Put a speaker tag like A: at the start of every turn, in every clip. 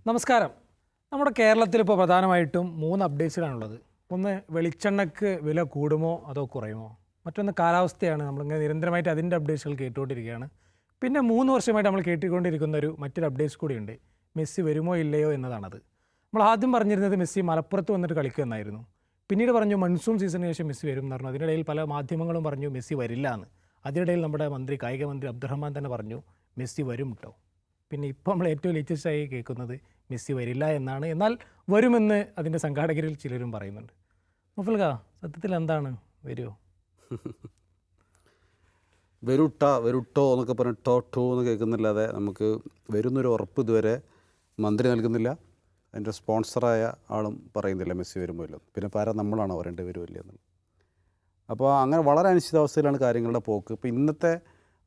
A: നമസ്കാരം. നമ്മുടെ കേരളത്തിൽ ഇപ്പോൾ പ്രധാനമായിട്ടും 3 അപ്ഡേറ്റ്സിലാണുള്ളത്. ഒന്ന്, വെളിച്ചെണ്ണയ്ക്ക് വില കൂടുമോ അതോ കുറയുമോ? മറ്റൊന്ന് കാലാവസ്ഥയാണ്. നമ്മളിങ്ങനെ നിരന്തരമായിട്ട് അതിൻ്റെ അപ്ഡേറ്റ്സുകൾ കേട്ടുകൊണ്ടിരിക്കുകയാണ്. പിന്നെ 3 വർഷമായിട്ട് നമ്മൾ കേട്ടുകൊണ്ടിരിക്കുന്ന മറ്റൊരു അപ്ഡേറ്റ്സ് കൂടിയുണ്ട്. മെസ്സി വരുമോ ഇല്ലയോ എന്നതാണത്. നമ്മൾ ആദ്യം പറഞ്ഞിരുന്നത് മെസ്സി മലപ്പുറത്ത് വന്നിട്ട് കളിക്കുമെന്നായിരുന്നു. പിന്നീട് പറഞ്ഞു മൺസൂൺ സീസണിന് ശേഷം മെസ്സി വരും എന്ന് പറഞ്ഞു. അതിനിടയിൽ പല മാധ്യമങ്ങളും പറഞ്ഞു മെസ്സി വരില്ല എന്ന്. അതിനിടയിൽ നമ്മുടെ കായിക മന്ത്രി അബ്ദുറഹ്മാൻ തന്നെ പറഞ്ഞു മെസ്സി വരും കേട്ടോ. പിന്നെ ഇപ്പോൾ നമ്മൾ ഏറ്റവും ലേറ്റസ്റ്റായി കേൾക്കുന്നത് മെസ്സി വരില്ല എന്നാണ്. എന്നാൽ വരുമെന്ന് അതിൻ്റെ സംഘാടകരിൽ ചിലരും പറയുന്നുണ്ട്. മുഫൽക, സത്യത്തിൽ എന്താണ്, വരുമോ?
B: വരുട്ടോ എന്നൊക്കെ പറഞ്ഞ് ടോ എന്ന് കേൾക്കുന്നില്ലാതെ നമുക്ക് വരുന്നൊരു ഉറപ്പ് ഇതുവരെ മന്ത്രി നൽകുന്നില്ല. അതിൻ്റെ സ്പോൺസറായ ആളും പറയുന്നില്ല മെസ്സി വരുമ്പോഴല്ലോ. പിന്നെ പാര നമ്മളാണോ പറയേണ്ടത് വരുമില്ല എന്നുള്ളത്. അപ്പോൾ അങ്ങനെ വളരെ അനിശ്ചിതാവസ്ഥയിലാണ് കാര്യങ്ങളുടെ പോക്ക്. ഇപ്പോൾ ഇന്നത്തെ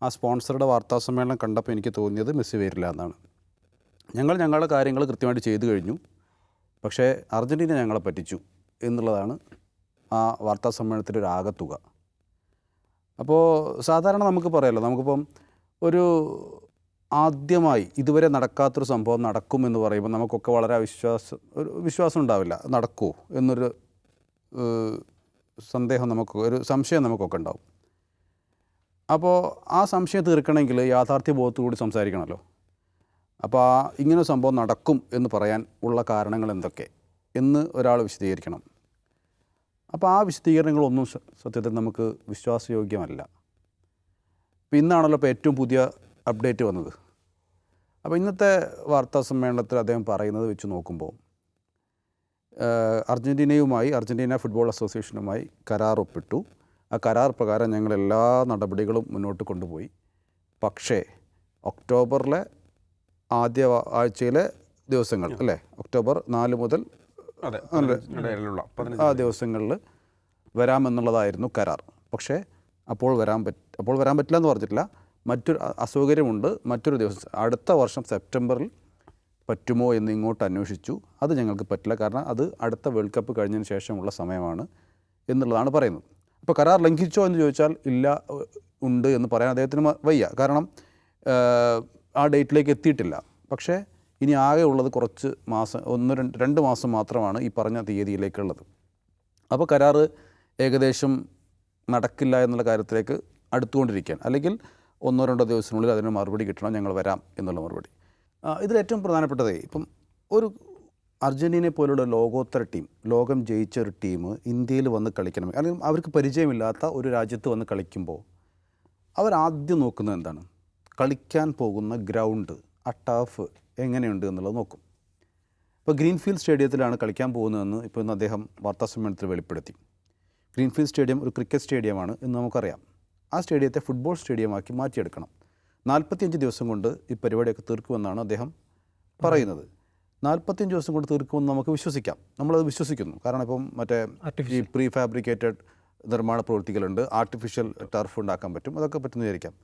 B: ആ സ്പോൺസറുടെ വാർത്താസമ്മേളനം കണ്ടപ്പോൾ എനിക്ക് തോന്നിയത് മെസ്സി വരില്ല എന്നാണ്. ഞങ്ങളുടെ കാര്യങ്ങൾ കൃത്യമായിട്ട് ചെയ്തു കഴിഞ്ഞു, പക്ഷേ അർജൻറ്റീന ഞങ്ങളെ പറ്റിച്ചു എന്നുള്ളതാണ് ആ വാർത്താസമ്മേളനത്തിൻ്റെ ഒരു ആകത്തുക. അപ്പോൾ സാധാരണ നമുക്ക് പറയാമല്ലോ, നമുക്കിപ്പം ഒരു ആദ്യമായി ഇതുവരെ നടക്കാത്തൊരു സംഭവം നടക്കുമെന്ന് പറയുമ്പോൾ നമുക്കൊക്കെ വളരെ വിശ്വാസം ഉണ്ടാവില്ല. നടക്കുമോ എന്നൊരു ഒരു സംശയം നമുക്കൊക്കെ ഉണ്ടാവും. അപ്പോൾ ആ സംശയം തീർക്കണമെങ്കിൽ യാഥാർത്ഥ്യബോധത്തോടുകൂടി സംസാരിക്കണമല്ലോ. അപ്പോൾ ഇങ്ങനെ സംഭവം നടക്കും എന്ന് പറയാൻ ഉള്ള കാരണങ്ങൾ എന്തൊക്കെ എന്ന് ഒരാൾ വിശദീകരിക്കണം. അപ്പോൾ ആ വിശദീകരണങ്ങളൊന്നും സത്യത്തിൽ നമുക്ക് വിശ്വാസയോഗ്യമല്ല. അപ്പോൾ ഇന്നാണല്ലോ ഇപ്പോൾ ഏറ്റവും പുതിയ അപ്ഡേറ്റ് വന്നത്. അപ്പോൾ ഇന്നത്തെ വാർത്താ സമ്മേളനത്തിൽ അദ്ദേഹം പറയുന്നത് വെച്ച് നോക്കുമ്പോൾ അർജൻറ്റീന ഫുട്ബോൾ അസോസിയേഷനുമായി കരാർ ഒപ്പിട്ടു. ആ കരാർ പ്രകാരം ഞങ്ങൾ എല്ലാ നടപടികളും മുന്നോട്ട് കൊണ്ടുപോയി. പക്ഷേ ഒക്ടോബറിലെ ആദ്യ ആഴ്ചയിലെ ദിവസങ്ങൾ അല്ലേ, ഒക്ടോബർ 4 മുതൽ ആ ദിവസങ്ങളിൽ വരാമെന്നുള്ളതായിരുന്നു കരാർ. പക്ഷേ അപ്പോൾ വരാൻ പറ്റില്ല എന്ന് പറഞ്ഞിട്ടില്ല. മറ്റൊരു അസൗകര്യമുണ്ട്, മറ്റൊരു ദിവസം അടുത്ത വർഷം സെപ്റ്റംബറിൽ പറ്റുമോ എന്ന് ഇങ്ങോട്ട് അന്വേഷിച്ചു. അത് ഞങ്ങൾക്ക് പറ്റില്ല, കാരണം അത് അടുത്ത വേൾഡ് കപ്പ് കഴിഞ്ഞതിന് ശേഷമുള്ള സമയമാണ് എന്നുള്ളതാണ് പറയുന്നത്. അപ്പോൾ കരാർ ലംഘിച്ചോ എന്ന് ചോദിച്ചാൽ ഇല്ല, ഉണ്ട് എന്ന് പറയാൻ അദ്ദേഹത്തിന് വയ്യ. കാരണം ആ ഡേറ്റിലേക്ക് എത്തിയിട്ടില്ല. പക്ഷേ ഇനി ആകെ ഉള്ളത് കുറച്ച് മാസം, 1-2 മാസം മാത്രമാണ് ഈ പറഞ്ഞ തീയതിയിലേക്കുള്ളത്. അപ്പോൾ കരാർ ഏകദേശം നടക്കില്ല എന്നുള്ള കാര്യത്തിലേക്ക് അടുത്തുകൊണ്ടിരിക്കുകയാണ്. അല്ലെങ്കിൽ 1-2 ദിവസത്തിനുള്ളിൽ അതിന് മറുപടി കിട്ടണം, ഞങ്ങൾ വരാം എന്നുള്ള മറുപടി. ഇതിലേറ്റവും പ്രധാനപ്പെട്ടതേ, ഇപ്പം ഒരു അർജൻറ്റീനയെ പോലുള്ള ലോകോത്തര ടീം, ലോകം ജയിച്ച ഒരു ടീം ഇന്ത്യയിൽ വന്ന് കളിക്കണം, അല്ലെങ്കിൽ അവർക്ക് പരിചയമില്ലാത്ത ഒരു രാജ്യത്ത് വന്ന് കളിക്കുമ്പോൾ അവരാദ്യം നോക്കുന്നത് എന്താണ്? കളിക്കാൻ പോകുന്ന ഗ്രൗണ്ട്, ആ ടർഫ് എങ്ങനെയുണ്ട് എന്നുള്ളത് നോക്കും. ഇപ്പോൾ ഗ്രീൻഫീൽഡ് സ്റ്റേഡിയത്തിലാണ് കളിക്കാൻ പോകുന്നതെന്ന് ഇപ്പോൾ ഇന്ന് അദ്ദേഹം വാർത്താസമ്മേളനത്തിൽ വെളിപ്പെടുത്തി. ഗ്രീൻഫീൽഡ് സ്റ്റേഡിയം ഒരു ക്രിക്കറ്റ് സ്റ്റേഡിയമാണ് എന്ന് നമുക്കറിയാം. ആ സ്റ്റേഡിയത്തെ ഫുട്ബോൾ സ്റ്റേഡിയമാക്കി മാറ്റിയെടുക്കണം. 45 ദിവസം കൊണ്ട് ഈ പരിപാടിയൊക്കെ തീർക്കുമെന്നാണ് അദ്ദേഹം പറയുന്നത്. 45 ദിവസം കൊണ്ട് തീർക്കുമെന്ന് നമുക്ക് വിശ്വസിക്കാം, നമ്മളത് വിശ്വസിക്കുന്നു. കാരണം ഇപ്പം മറ്റേ ഈ പ്രീ ഫാബ്രിക്കേറ്റഡ് നിർമ്മാണ പ്രവൃത്തികളുണ്ട്, ആർട്ടിഫിഷ്യൽ ടർഫ് ഉണ്ടാക്കാൻ പറ്റും, അതൊക്കെ പറ്റുന്ന വിചാരിക്കാം.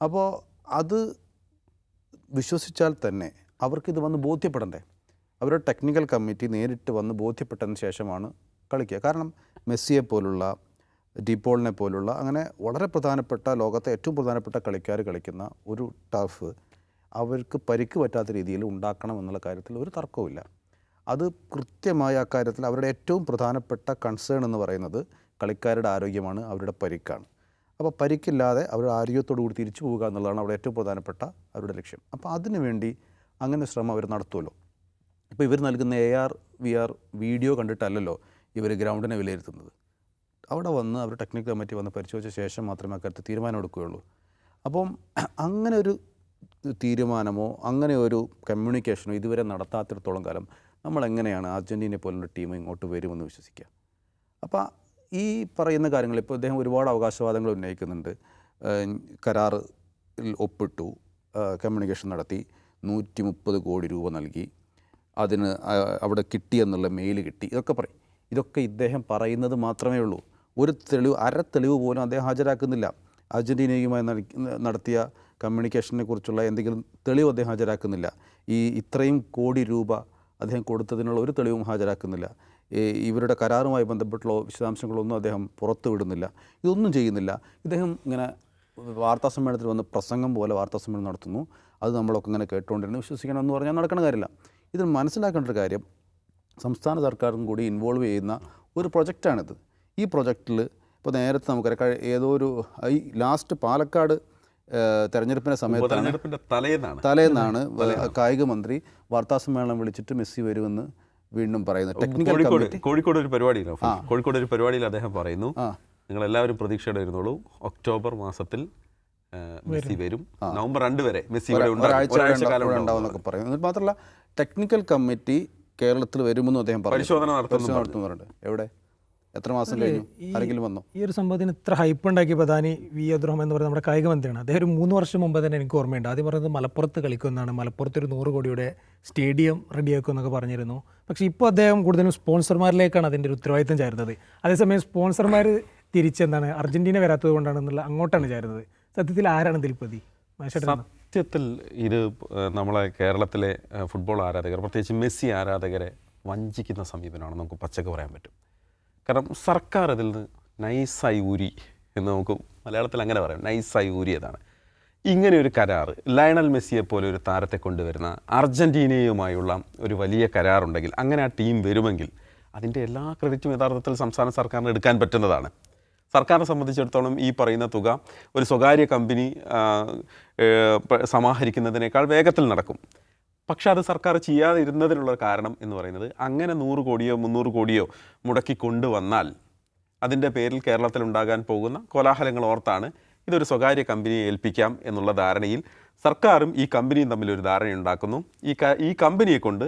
B: അപ്പോൾ അത് വിശ്വസിച്ചാൽ തന്നെ അവർക്കിത് വന്ന് ബോധ്യപ്പെടണ്ടേ? അവരുടെ ടെക്നിക്കൽ കമ്മിറ്റി നേരിട്ട് വന്ന് ബോധ്യപ്പെട്ടതിന് ശേഷമാണ് കളിക്കുക. കാരണം മെസ്സിയെ പോലുള്ള, ഡീപോളിനെ പോലുള്ള അങ്ങനെ വളരെ പ്രധാനപ്പെട്ട, ലോകത്തെ ഏറ്റവും പ്രധാനപ്പെട്ട കളിക്കാർ കളിക്കുന്ന ഒരു ടർഫ് അവർക്ക് പരിക്ക് പറ്റാത്ത രീതിയിൽ ഉണ്ടാക്കണം എന്നുള്ള കാര്യത്തിൽ ഒരു തർക്കവുമില്ല. അത് കൃത്യമായ ആ കാര്യത്തിൽ അവരുടെ ഏറ്റവും പ്രധാനപ്പെട്ട കൺസേൺ എന്ന് പറയുന്നത് കളിക്കാരുടെ ആരോഗ്യമാണ്, അവരുടെ പരിക്കാണ്. അപ്പോൾ പരിക്കില്ലാതെ അവരുടെ ആരോഗ്യത്തോടു കൂടി തിരിച്ചു പോവുക എന്നുള്ളതാണ് അവിടെ ഏറ്റവും പ്രധാനപ്പെട്ട അവരുടെ ലക്ഷ്യം. അപ്പോൾ അതിനു വേണ്ടി അങ്ങനെ ശ്രമം അവർ നടത്തുമല്ലോ. ഇപ്പോൾ ഇവർ നൽകുന്ന AR VR വീഡിയോ കണ്ടിട്ടല്ലല്ലോ ഇവർ ഗ്രൗണ്ടിനെ വിലയിരുത്തുന്നത്. അവിടെ വന്ന് അവർ ടെക്നിക്കൽ കമ്മിറ്റി വന്ന് പരിശോധിച്ച ശേഷം മാത്രമേ അക്കാര്യത്തിൽ തീരുമാനം എടുക്കുകയുള്ളൂ. അപ്പം അങ്ങനെ ഒരു തീരുമാനമോ അങ്ങനെ ഒരു കമ്മ്യൂണിക്കേഷനോ ഇതുവരെ നടത്താത്തിടത്തോളം കാലം നമ്മളെങ്ങനെയാണ് അർജൻറ്റീനയെ പോലുള്ള ടീം ഇങ്ങോട്ട് വരുമെന്ന് വിശ്വസിക്കുക? അപ്പോൾ ഈ പറയുന്ന കാര്യങ്ങൾ ഇപ്പോൾ അദ്ദേഹം ഒരുപാട് അവകാശവാദങ്ങൾ ഉന്നയിക്കുന്നുണ്ട്. കരാറിൽ ഒപ്പിട്ടു, കമ്മ്യൂണിക്കേഷൻ നടത്തി, 130 കോടി രൂപ നൽകി, അതിന് അവിടെ കിട്ടിയെന്നുള്ള മെയിൽ കിട്ടി, ഇതൊക്കെ പറയും. ഇതൊക്കെ ഇദ്ദേഹം പറയുന്നത് മാത്രമേ ഉള്ളൂ. ഒരു തെളിവ് പോലും അദ്ദേഹം ഹാജരാക്കുന്നില്ല. അർജൻറ്റീനയുമായി നടത്തിയ കമ്മ്യൂണിക്കേഷനെ കുറിച്ചുള്ള എന്തെങ്കിലും തെളിവ് അദ്ദേഹം ഹാജരാക്കുന്നില്ല. ഇത്രയും കോടി രൂപ അദ്ദേഹം കൊടുത്തതിനുള്ള ഒരു തെളിവും ഹാജരാക്കുന്നില്ല. ഇവരുടെ കരാറുമായി ബന്ധപ്പെട്ടുള്ള വിശദാംശങ്ങളൊന്നും അദ്ദേഹം പുറത്തു വിടുന്നില്ല. ഇതൊന്നും ചെയ്യുന്നില്ല. ഇദ്ദേഹം ഇങ്ങനെ വാർത്താസമ്മേളനത്തിൽ വന്ന് പ്രസംഗം പോലെ വാർത്താസമ്മേളനം നടത്തുന്നു. അത് നമ്മളൊക്കെ ഇങ്ങനെ കേട്ടുകൊണ്ടിരുന്ന് വിശ്വസിക്കണമെന്ന് പറഞ്ഞാൽ നടക്കുന്ന കാര്യമില്ല. ഇതിൽ മനസ്സിലാക്കേണ്ട ഒരു കാര്യം സംസ്ഥാന സർക്കാരും കൂടി ഇൻവോൾവ് ചെയ്യുന്ന ഒരു പ്രൊജക്റ്റാണിത്. ഈ പ്രൊജക്റ്റിൽ ഇപ്പോൾ നേരത്തെ നമുക്കറിയാം ഏതോ ഒരു ഈ ലാസ്റ്റ് പാലക്കാട് തെരഞ്ഞെടുപ്പിൻ്റെ സമയത്താണ് തലേന്നാണ് കായിക മന്ത്രി വാർത്താസമ്മേളനം വിളിച്ചിട്ട് മെസ്സി വരുമെന്ന് വീണ്ടും പറയുന്നത്. ടെക്നിക്കൽ കമ്മിറ്റി
C: കോഴിക്കോട് ഒരു പരിപാടിയിൽ അദ്ദേഹം പറയുന്നു, നിങ്ങളെല്ലാവരും പ്രതീക്ഷയോടെ ഇരുന്നോളൂ, ഒക്ടോബർ മാസത്തിൽ മെസ്സി വരും, നവംബർ 2 വരെ മെസ്സി
B: ഉണ്ടാവുമെന്നൊക്കെ പറയും. എന്നിട്ട് മാത്രമല്ല ടെക്നിക്കൽ കമ്മിറ്റി കേരളത്തിൽ വരുമെന്നും അദ്ദേഹം
C: പരിശോധന
B: നടത്തുന്നുണ്ട്. എവിടെ, എത്ര മാസം കഴിഞ്ഞു, ആരെങ്കിലും വന്നോ?
A: ഈ ഒരു സംഭവത്തിന് ഇത്ര ഹൈപ്പ് ഉണ്ടാക്കിയ പ്രധാനി വി അബ്ദുറഹ്മാൻ എന്ന് പറയുന്നത് നമ്മുടെ കായിക മന്ത്രിയാണ്. അദ്ദേഹം ഒരു 3 വർഷം മുമ്പ് തന്നെ എനിക്ക് ഓർമ്മയുണ്ട്. ആദ്യം പറയുന്നത് മലപ്പുറത്ത് കളിക്കുന്നതാണ്, മലപ്പുറത്ത് ഒരു 100 കോടിയുടെ സ്റ്റേഡിയം റെഡിയാക്കും എന്നൊക്കെ പറഞ്ഞിരുന്നു. പക്ഷേ ഇപ്പോൾ അദ്ദേഹം കൂടുതലും സ്പോൺസർമാരിലേക്കാണ് അതിൻ്റെ ഒരു ഉത്തരവാദിത്തം ചേരുന്നത്. അതേസമയം സ്പോൺസർമാർ തിരിച്ചെന്താണ് അർജന്റീന വരാത്തത് കൊണ്ടാണെന്നുള്ള അങ്ങോട്ടാണ് ചേരുന്നത്. സത്യത്തിൽ ആരാണ് ഇതിൽ പ്രതി?
C: സത്യത്തിൽ ഇത് നമ്മളെ കേരളത്തിലെ ഫുട്ബോൾ ആരാധകർ, പ്രത്യേകിച്ച് മെസ്സി ആരാധകരെ വഞ്ചിക്കുന്ന സമീപനമാണ് നമുക്ക് പച്ചക്ക് പറയാൻ പറ്റും. കാരണം സർക്കാർ അതിൽ നിന്ന് നൈസായി ഊരി എന്ന് നമുക്ക് മലയാളത്തിൽ അങ്ങനെ പറയാം, നൈസായി ഊരിയതാണ്. ഇങ്ങനെ ഒരു കരാർ ലയണൽ മെസ്സിയെ പോലെ ഒരു താരത്തെ കൊണ്ടുവരുന്ന അർജൻറ്റീനയുമായുള്ള ഒരു വലിയ കരാറുണ്ടെങ്കിൽ, അങ്ങനെ ആ ടീം വരുമെങ്കിൽ അതിൻ്റെ എല്ലാ ക്രെഡിറ്റും യഥാർത്ഥത്തിൽ സംസ്ഥാന സർക്കാരിന് എടുക്കാൻ പറ്റുന്നതാണ്. സർക്കാരിനെ സംബന്ധിച്ചിടത്തോളം ഈ പറയുന്ന തുക ഒരു സ്വകാര്യ കമ്പനി സമാഹരിക്കുന്നതിനേക്കാൾ വേഗത്തിൽ നടക്കും. പക്ഷേ അത് സർക്കാർ ചെയ്യാതിരുന്നതിനുള്ള കാരണം എന്ന് പറയുന്നത്, അങ്ങനെ 100 കോടിയോ 300 കോടിയോ മുടക്കി കൊണ്ടുവന്നാൽ അതിൻ്റെ പേരിൽ കേരളത്തിലുണ്ടാകാൻ പോകുന്ന കോലാഹലങ്ങൾ ഓർത്താണ് ഇതൊരു സ്വകാര്യ കമ്പനിയെ ഏൽപ്പിക്കാം എന്നുള്ള ധാരണയിൽ സർക്കാരും ഈ കമ്പനിയും തമ്മിലൊരു ധാരണയുണ്ടാക്കുന്നു. ഈ കമ്പനിയെ കൊണ്ട്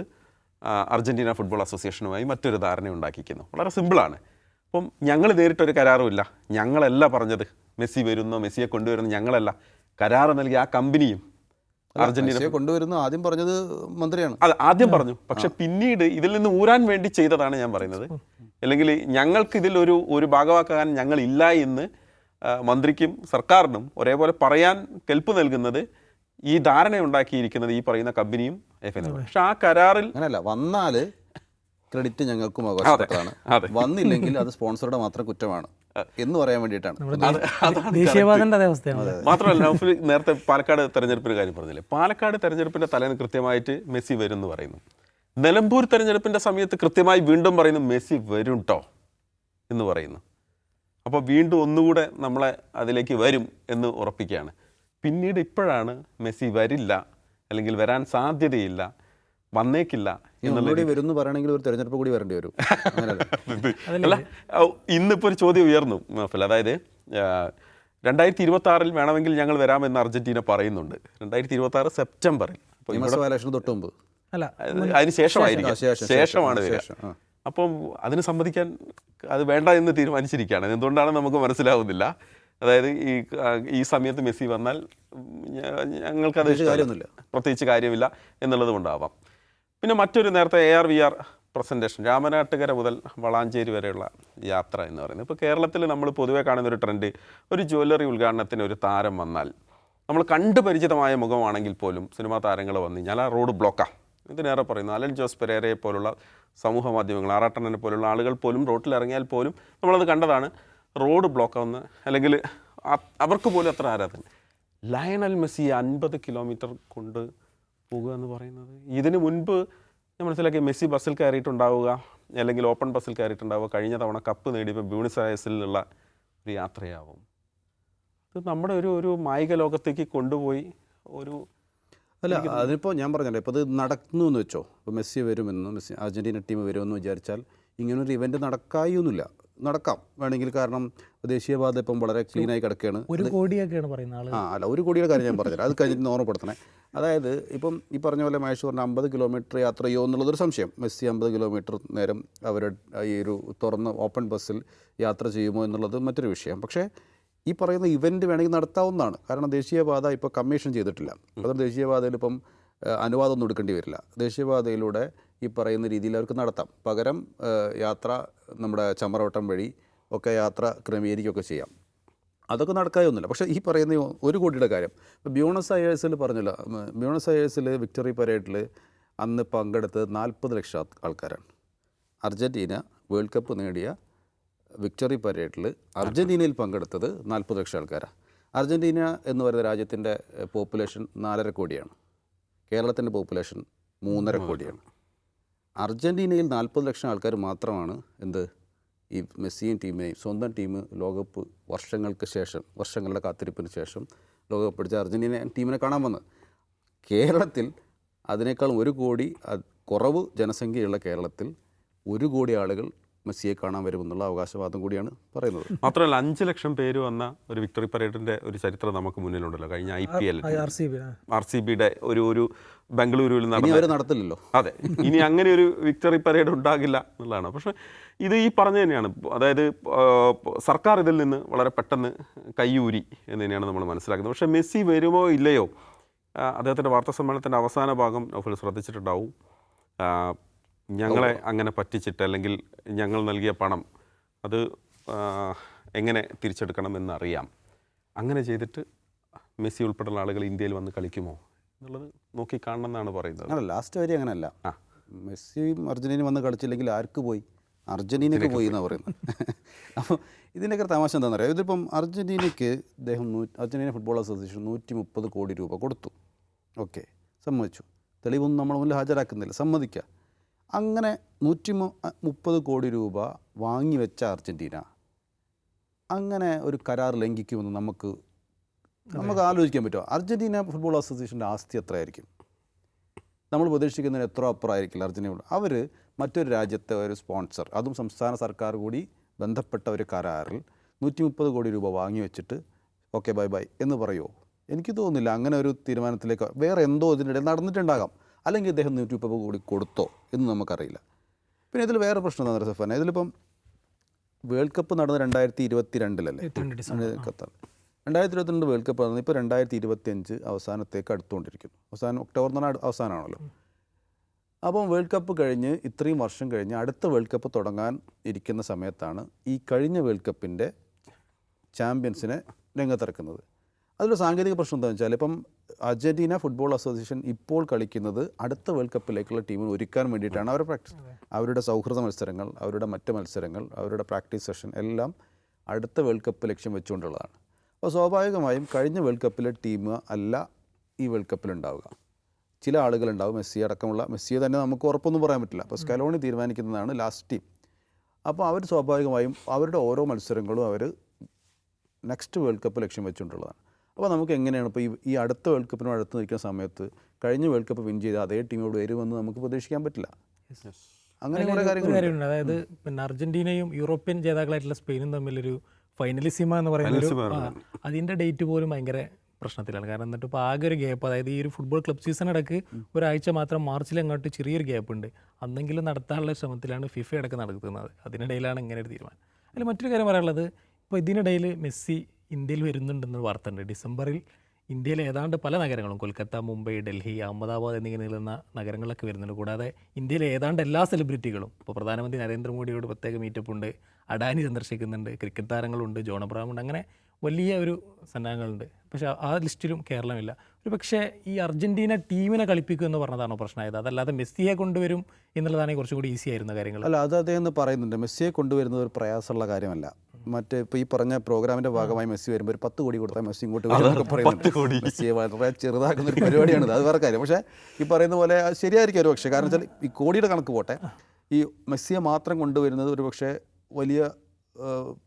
C: അർജൻറ്റീന ഫുട്ബോൾ അസോസിയേഷനുമായി മറ്റൊരു ധാരണ ഉണ്ടാക്കിക്കുന്നു. വളരെ സിമ്പിളാണ്. അപ്പം ഞങ്ങൾ നേരിട്ടൊരു കരാറുമില്ല, ഞങ്ങളല്ല പറഞ്ഞത് മെസ്സി വരുന്നോ മെസ്സിയെ കൊണ്ടുവരുന്നോ, ഞങ്ങളല്ല, കരാർ നൽകി ആ കമ്പനിയും അർജന്റീന
B: കൊണ്ടുവരുന്നു. ആദ്യം പറഞ്ഞത് മന്ത്രിയാണ്,
C: അത് ആദ്യം പറഞ്ഞു. പക്ഷെ പിന്നീട് ഇതിൽ നിന്ന് ഊരാൻ വേണ്ടി ചെയ്തതാണ് ഞാൻ പറയുന്നത്. അല്ലെങ്കിൽ ഞങ്ങൾക്ക് ഇതിൽ ഒരു ഭാഗമാക്കാൻ ഞങ്ങളില്ല എന്ന് മന്ത്രിക്കും സർക്കാരിനും ഒരേപോലെ പറയാൻ കെൽപ്പ് നൽകുന്നത് ഈ ധാരണ ഉണ്ടാക്കിയിരിക്കുന്നത് ഈ പറയുന്ന കമ്പനിയും എഫ്. പക്ഷെ ആ കരാറിൽ
B: അങ്ങനെയല്ല, വന്നാൽ ക്രെഡിറ്റ് ഞങ്ങൾക്കും അവകാശപ്പെട്ടതാണ്, വന്നില്ലെങ്കിൽ അത് സ്പോൺസറുടെ മാത്രം കുറ്റമാണ് എന്ന് പറയാൻ വേണ്ടിയിട്ടാണ്.
C: മാത്രമല്ല, നേരത്തെ പാലക്കാട് തെരഞ്ഞെടുപ്പിന്റെ കാര്യം പറഞ്ഞില്ലേ, പാലക്കാട് തെരഞ്ഞെടുപ്പിന്റെ തലേന്ന് കൃത്യമായിട്ട് മെസ്സി വരും എന്ന് പറയുന്നു. നിലമ്പൂർ തെരഞ്ഞെടുപ്പിന്റെ സമയത്ത് കൃത്യമായി വീണ്ടും പറയുന്നു മെസ്സി വരും ട്ടോ എന്ന് പറയുന്നു. അപ്പോൾ വീണ്ടും ഒന്നുകൂടെ നമ്മളെ അതിലേക്ക് വരും എന്ന് ഉറപ്പിക്കുകയാണ്. പിന്നീട് ഇപ്പോഴാണ് മെസ്സി വരില്ല, അല്ലെങ്കിൽ വരാൻ സാധ്യതയില്ല, വന്നേക്കില്ല
B: എന്നുള്ളത് വരുന്നു പറയണമെങ്കിൽ ഒരു തെരഞ്ഞെടുപ്പ് കൂടി വരേണ്ടി വരും.
C: അല്ല, ഇന്നിപ്പോൾ ഒരു ചോദ്യം ഉയർന്നു മഫൽ, അതായത് 2026 വേണമെങ്കിൽ ഞങ്ങൾ വരാമെന്ന് അർജന്റീന പറയുന്നുണ്ട്. 2026 സെപ്റ്റംബറിൽ,
B: തൊട്ട് മുമ്പ്
A: അല്ല,
C: അതിന് ശേഷമാണ് വരിക. അപ്പം അതിന് സമ്മതിക്കാൻ അത് വേണ്ട എന്ന് തീരുമാനിച്ചിരിക്കുകയാണ്. എന്തുകൊണ്ടാണ് നമുക്ക് മനസ്സിലാവുന്നില്ല. അതായത് ഈ സമയത്ത് മെസ്സി വന്നാൽ ഞങ്ങൾക്കത് പ്രത്യേകിച്ച് കാര്യമില്ല എന്നുള്ളത് കൊണ്ടാവാം. പിന്നെ മറ്റൊരു നേരത്തെ AR/VR പ്രസൻറ്റേഷൻ, രാമനാട്ടുകര മുതൽ വളാഞ്ചേരി വരെയുള്ള യാത്ര എന്ന് പറയുന്നത്, ഇപ്പോൾ കേരളത്തിൽ നമ്മൾ പൊതുവെ കാണുന്നൊരു ട്രെൻഡ്, ഒരു ജ്വല്ലറി ഉദ്ഘാടനത്തിന് ഒരു താരം വന്നാൽ, നമ്മൾ കണ്ടുപരിചിതമായ മുഖമാണെങ്കിൽ പോലും സിനിമാ താരങ്ങൾ വന്നു കഴിഞ്ഞാൽ ആ റോഡ് ബ്ലോക്കാണ്. ഇതിനേറെ പറയുന്നു, അലൻ ജോസ് പെരേരയെ പോലുള്ള സമൂഹ മാധ്യമങ്ങൾ, ആറാട്ടണ്ണനെ പോലുള്ള ആളുകൾ പോലും റോട്ടിലിറങ്ങിയാൽ പോലും നമ്മളത് കണ്ടതാണ്, റോഡ് ബ്ലോക്കാവുന്ന, അല്ലെങ്കിൽ അവർക്ക് പോലും അത്ര ആരാധന. ലയണൽ മെസ്സി 50 കിലോമീറ്റർ കൊണ്ട് പോകുക എന്ന് പറയുന്നത്, ഇതിന് മുൻപ് ഞാൻ മനസ്സിലാക്കി മെസ്സി ബസ്സിൽ കയറിയിട്ടുണ്ടാവുക, അല്ലെങ്കിൽ ഓപ്പൺ ബസ്സിൽ കയറിയിട്ടുണ്ടാവുക കഴിഞ്ഞ തവണ കപ്പ് നേടിയപ്പോൾ ബ്യൂണസ് ആയസിലുള്ള ഒരു യാത്രയാവും. ഇത് നമ്മുടെ ഒരു മായിക ലോകത്തേക്ക് കൊണ്ടുപോയി ഒരു
B: അല്ല. അതിപ്പോൾ ഞാൻ പറഞ്ഞല്ലോ, ഇപ്പോൾ ഇത് നടക്കുന്നു എന്ന് വെച്ചോ, ഇപ്പോൾ മെസ്സി വരുമെന്ന്, അർജന്റീന ടീം വരുമെന്ന് വിചാരിച്ചാൽ ഇങ്ങനൊരു ഇവൻറ്റ് നടക്കായൊന്നുമില്ല. നടക്കാം വേണമെങ്കിൽ, കാരണം ദേശീയപാത ഇപ്പം വളരെ ക്ലീനായി കിടക്കുകയാണ്.
A: 1 കോടിയൊക്കെയാണ് പറയുന്നത്.
B: അല്ല, 1 കോടിയുടെ കാര്യം ഞാൻ പറഞ്ഞില്ല, അത് കഴിഞ്ഞിട്ട് ഓർമ്മപ്പെടുത്തണേ. അതായത് ഇപ്പം ഈ പറഞ്ഞ പോലെ മഹേശ്വറിന് 50 കിലോമീറ്റർ യാത്ര ചെയ്യുമോ എന്നുള്ളതൊരു സംശയം. മെസ്സി 50 കിലോമീറ്റർ നേരം അവരുടെ ഈ ഒരു തുറന്ന ഓപ്പൺ ബസ്സിൽ യാത്ര ചെയ്യുമോ എന്നുള്ളത് മറ്റൊരു വിഷയം. പക്ഷേ ഈ പറയുന്ന ഇവൻറ്റ് വേണമെങ്കിൽ നടത്താവുന്നതാണ്. കാരണം ദേശീയപാത ഇപ്പോൾ കമ്മീഷൻ ചെയ്തിട്ടില്ല. അതുകൊണ്ട് ദേശീയപാതയിൽ ഇപ്പം അനുവാദമൊന്നും എടുക്കേണ്ടി വരില്ല. ദേശീയപാതയിലൂടെ ഈ പറയുന്ന രീതിയിൽ അവർക്ക് നടത്താം. പകരം യാത്ര നമ്മുടെ ചമറവട്ടം വഴി ഒക്കെ യാത്ര ക്രമീകരിക്കുകയൊക്കെ ചെയ്യാം. അതൊക്കെ നടക്കായൊന്നുമില്ല. പക്ഷേ ഈ പറയുന്ന 1 കോടിയുടെ കാര്യം, ഇപ്പോൾ ബ്യൂണസ് അയേഴ്സിൽ പറഞ്ഞല്ലോ, ബ്യൂണസ് അയേഴ്സിൽ വിക്ടറി പരേഡിൽ അന്ന് പങ്കെടുത്തത് 40 ലക്ഷം ആൾക്കാരാണ്. അർജൻറ്റീന വേൾഡ് കപ്പ് നേടിയ വിക്ടറി പരേഡിൽ അർജൻറ്റീനയിൽ പങ്കെടുത്തത് 40 ലക്ഷം ആൾക്കാരാണ്. അർജൻറ്റീന എന്ന് പറയുന്ന രാജ്യത്തിൻ്റെ പോപ്പുലേഷൻ 4.5 കോടിയാണ്. കേരളത്തിൻ്റെ പോപ്പുലേഷൻ 3.5 കോടിയാണ്. അർജൻറ്റീനയിൽ 40 ലക്ഷം ആൾക്കാർ മാത്രമാണ് എന്ത് ഈ മെസ്സിയും ടീമിനെയും സ്വന്തം ടീം ലോകകപ്പ് വർഷങ്ങൾക്ക് ശേഷം വർഷങ്ങളുടെ കാത്തിരിപ്പിന് ശേഷം ലോകകപ്പ് അടിച്ച അർജൻറ്റീന ടീമിനെ കാണാൻ വന്നത്. കേരളത്തിൽ അതിനേക്കാൾ 1 കോടി കുറവ് ജനസംഖ്യയുള്ള കേരളത്തിൽ 1 കോടി ആളുകൾ മെസ്സിയെ കാണാൻ വരുമെന്നുള്ള അവകാശവാദം കൂടിയാണ് പറയുന്നത്.
C: മാത്രമല്ല 5 ലക്ഷം പേര് വന്ന ഒരു വിക്ടറി പരേഡിൻ്റെ ഒരു ചരിത്രം നമുക്ക് മുന്നിലുണ്ടല്ലോ. കഴിഞ്ഞ IPL RCBയുടെ ഒരു ബംഗളൂരുവിൽ
B: നടത്തില്ലല്ലോ.
C: അതെ, ഇനി അങ്ങനെ ഒരു വിക്ടറി പരേഡ് ഉണ്ടാകില്ല എന്നുള്ളതാണ്. പക്ഷേ ഇത് ഈ പറഞ്ഞു തന്നെയാണ്. അതായത് സർക്കാർ ഇതിൽ നിന്ന് വളരെ പെട്ടെന്ന് കൈയൂരി എന്ന് തന്നെയാണ് നമ്മൾ മനസ്സിലാക്കുന്നത്. പക്ഷേ മെസ്സി വരുമോ ഇല്ലയോ, അദ്ദേഹത്തിൻ്റെ വാർത്താ സമ്മേളനത്തിൻ്റെ അവസാന ഭാഗം നൗഫൽ ശ്രദ്ധിച്ചിട്ടുണ്ടാവും. ഞങ്ങളെ അങ്ങനെ പറ്റിച്ചിട്ട് അല്ലെങ്കിൽ ഞങ്ങൾ നൽകിയ പണം അത് എങ്ങനെ തിരിച്ചെടുക്കണം എന്നറിയാം, അങ്ങനെ ചെയ്തിട്ട് മെസ്സി ഉൾപ്പെടെയുള്ള ആളുകൾ ഇന്ത്യയിൽ വന്ന് കളിക്കുമോ എന്നുള്ളത് നോക്കി കാണണം എന്നാണ് പറയുന്നത്.
B: അല്ല, ലാസ്റ്റ് വരെ അങ്ങനെയല്ല. മെസ്സിയും അർജൻറ്റീന വന്ന് കളിച്ചില്ലെങ്കിൽ ആർക്ക് പോയി? അർജൻറ്റീനയ്ക്ക് പോയി എന്നാണ് പറയുന്നത്. അപ്പോൾ ഇതിൻ്റെയൊക്കെ തമാശ എന്താണെന്ന് അറിയാം. ഇതിപ്പം അർജൻറ്റീനയ്ക്ക് അർജൻറ്റീന ഫുട്ബോൾ അസോസിയേഷൻ 130 കോടി രൂപ കൊടുത്തു. ഓക്കെ, സമ്മതിച്ചു. തെളിവൊന്നും നമ്മൾ മുന്നിൽ ഹാജരാക്കുന്നില്ല, സമ്മതിക്കുക. അങ്ങനെ 130 കോടി രൂപ വാങ്ങി വെച്ച അർജൻറ്റീന അങ്ങനെ ഒരു കരാർ ലംഘിക്കുമെന്ന് നമുക്ക് ആലോചിക്കാൻ പറ്റുമോ? അർജൻറ്റീന ഫുട്ബോൾ അസോസിയേഷൻ്റെ ആസ്തി എത്രയായിരിക്കും? നമ്മൾ പ്രതീക്ഷിക്കുന്നതിന് എത്ര അപ്പുറമായിരിക്കില്ല അർജൻറ്റീന. അവർ മറ്റൊരു രാജ്യത്തെ ഒരു സ്പോൺസർ, അതും സംസ്ഥാന സർക്കാർ കൂടി ബന്ധപ്പെട്ട ഒരു കരാറിൽ 130 കോടി രൂപ വാങ്ങി വെച്ചിട്ട് ഓക്കെ ബൈ ബൈ എന്ന് പറയുമോ? എനിക്ക് തോന്നുന്നില്ല. അങ്ങനെ ഒരു തീരുമാനത്തിലേക്ക് വേറെ എന്തോ ഇതിനിടയിൽ നടന്നിട്ടുണ്ടാകാം. അല്ലെങ്കിൽ ഇദ്ദേഹം 130 കോടി കൊടുത്തോ എന്ന് നമുക്കറിയില്ല. പിന്നെ ഇതിൽ വേറെ പ്രശ്നം എന്താണെന്ന് പറയുക സഫാന, ഇതിലിപ്പം വേൾഡ് കപ്പ് നടന്നത് 2022 ഖത്തർ. 2022 വേൾഡ് കപ്പ് നടന്നത് ഇപ്പോൾ 2025 അവസാനത്തേക്ക് അടുത്തുകൊണ്ടിരിക്കുന്നു. ഒക്ടോബർ എന്ന് പറഞ്ഞാൽ അവസാനമാണല്ലോ. അപ്പം വേൾഡ് കപ്പ് കഴിഞ്ഞ് ഇത്രയും വർഷം കഴിഞ്ഞ് അടുത്ത വേൾഡ് കപ്പ് തുടങ്ങാൻ ഇരിക്കുന്ന സമയത്താണ് ഈ കഴിഞ്ഞ വേൾഡ് കപ്പിൻ്റെ ചാമ്പ്യൻസിനെ രംഗത്തിറക്കുന്നത്. അതിലൊരു സാങ്കേതിക പ്രശ്നം എന്താണെന്ന് വെച്ചാൽ, ഇപ്പം അർജൻറ്റീന ഫുട്ബോൾ അസോസിയേഷൻ ഇപ്പോൾ കളിക്കുന്നത് അടുത്ത വേൾഡ് കപ്പിലേക്കുള്ള ടീമിന് ഒരുക്കാൻ വേണ്ടിയിട്ടാണ് അവരുടെ പ്രാക്ടീസ്. അവരുടെ സൗഹൃദ മത്സരങ്ങൾ, അവരുടെ മറ്റ് മത്സരങ്ങൾ, അവരുടെ പ്രാക്ടീസ് സെഷൻ എല്ലാം അടുത്ത വേൾഡ് കപ്പ് ലക്ഷ്യം വെച്ചുകൊണ്ടുള്ളതാണ്. അപ്പോൾ സ്വാഭാവികമായും കഴിഞ്ഞ വേൾഡ് കപ്പിലെ ടീം അല്ല ഈ വേൾഡ് കപ്പിലുണ്ടാവുക. ചില ആളുകളുണ്ടാവും, മെസ്സി അടക്കമുള്ള. മെസ്സിയെ തന്നെ നമുക്ക് ഉറപ്പൊന്നും പറയാൻ പറ്റില്ല. അപ്പോൾ സ്കലോണി തീരുമാനിക്കുന്നതാണ് ലാസ്റ്റ് ടീം. അപ്പോൾ അവർ സ്വാഭാവികമായും അവരുടെ ഓരോ മത്സരങ്ങളും അവർ നെക്സ്റ്റ് വേൾഡ് കപ്പ് ലക്ഷ്യം വെച്ചുകൊണ്ടുള്ളതാണ്. അപ്പോൾ നമുക്ക് എങ്ങനെയാണ് ഇപ്പോൾ ഈ അടുത്ത വേൾഡ് കപ്പിനോട് അടുത്ത് നിൽക്കുന്ന സമയത്ത് കഴിഞ്ഞ വേൾഡ് കപ്പ് വിൻ ചെയ്ത അതേ ടീമോട് വരുമെന്ന് നമുക്ക് പ്രതീക്ഷിക്കാൻ പറ്റില്ല. അങ്ങനെ കുറേ കാര്യങ്ങളുണ്ട്.
A: അതായത് പിന്നെ അർജൻറ്റീനയും യൂറോപ്യൻ ജേതാക്കളായിട്ടുള്ള സ്പെയിനും തമ്മിലൊരു ഫൈനലിസിമ എന്ന് പറയുന്ന അതിൻ്റെ ഡേറ്റ് പോലും ഭയങ്കര പ്രശ്നത്തിലാണ്. കാരണം എന്നിട്ട് ഇപ്പോൾ ആകെ ഒരു ഗ്യാപ്പ്, അതായത് ഈ ഒരു ഫുട്ബോൾ ക്ലബ് സീസൺ ഇടയ്ക്ക് ഒരാഴ്ച മാത്രം മാർച്ചിൽ അങ്ങോട്ട് ചെറിയൊരു ഗ്യാപ്പ് ഉണ്ട്. അന്നെങ്കിലും നടത്താനുള്ള ശ്രമത്തിലാണ് ഫിഫ അടക്കം നടത്തുന്നത്. അതിനിടയിലാണ് ഇങ്ങനെ ഒരു തീരുമാനം. അതിൽ മറ്റൊരു കാര്യം പറയാനുള്ളത്, ഇപ്പോൾ ഇതിനിടയിൽ മെസ്സി ഇന്ത്യയിൽ വരുന്നുണ്ടെന്ന് വാർത്തയുണ്ട്. ഡിസംബറിൽ ഇന്ത്യയിൽ ഏതാണ്ട് പല നഗരങ്ങളും, കൊൽക്കത്ത, മുംബൈ, ഡൽഹി, അഹമ്മദാബാദ് എന്നിങ്ങനെ നീളുന്ന നഗരങ്ങളൊക്കെ വരുന്നുണ്ട്. കൂടാതെ ഇന്ത്യയിലെ ഏതാണ്ട് എല്ലാ സെലിബ്രിറ്റികളും, ഇപ്പോൾ പ്രധാനമന്ത്രി നരേന്ദ്രമോദിയോട് പ്രത്യേക മീറ്റപ്പ് ഉണ്ട്, അഡാനി സന്ദർശിക്കുന്നുണ്ട്, ക്രിക്കറ്റ് താരങ്ങളുണ്ട്, ജോൺ അബ്രഹാം ഉണ്ട്, അങ്ങനെ വലിയ ഒരു സന്നാഹങ്ങളുണ്ട്. പക്ഷേ ആ ലിസ്റ്റിലും കേരളമില്ല. ഒരു പക്ഷേ ഈ അർജൻറ്റീന ടീമിനെ കളിപ്പിക്കും എന്ന് പറഞ്ഞതാണോ പ്രശ്നമായത്? അതല്ലാതെ മെസ്സിയെ കൊണ്ടുവരും എന്നുള്ളതാണ് കുറച്ചും കൂടി ഈസി ആയിരുന്ന കാര്യങ്ങൾ.
B: അല്ല, അത് അദ്ദേഹം പറയുന്നുണ്ട്. മെസ്സിയെ കൊണ്ടുവരുന്നത് ഒരു പ്രയാസമുള്ള കാര്യമല്ല. മറ്റേ ഇപ്പോൾ ഈ പറഞ്ഞ പ്രോഗ്രാമിൻ്റെ ഭാഗമായി മെസ്സി വരുമ്പോൾ ഒരു 10 കോടി കൊടുത്താൽ മെസ്സി ഇങ്ങോട്ട് വരുന്നൊക്കെ പറയുന്നുണ്ട്. മെസ്സിയെ വളരെ ചെറുതാക്കുന്ന ഒരു പരിപാടിയാണിത്. അത് വേറെ കാര്യം. പക്ഷേ ഈ പറയുന്ന പോലെ ശരിയായിരിക്കും ഒരു പക്ഷേ. കാരണം വെച്ചാൽ ഈ കോടിയുടെ കണക്ക് പോട്ടെ, ഈ മെസ്സിയെ മാത്രം കൊണ്ടുവരുന്നത് ഒരു പക്ഷേ വലിയ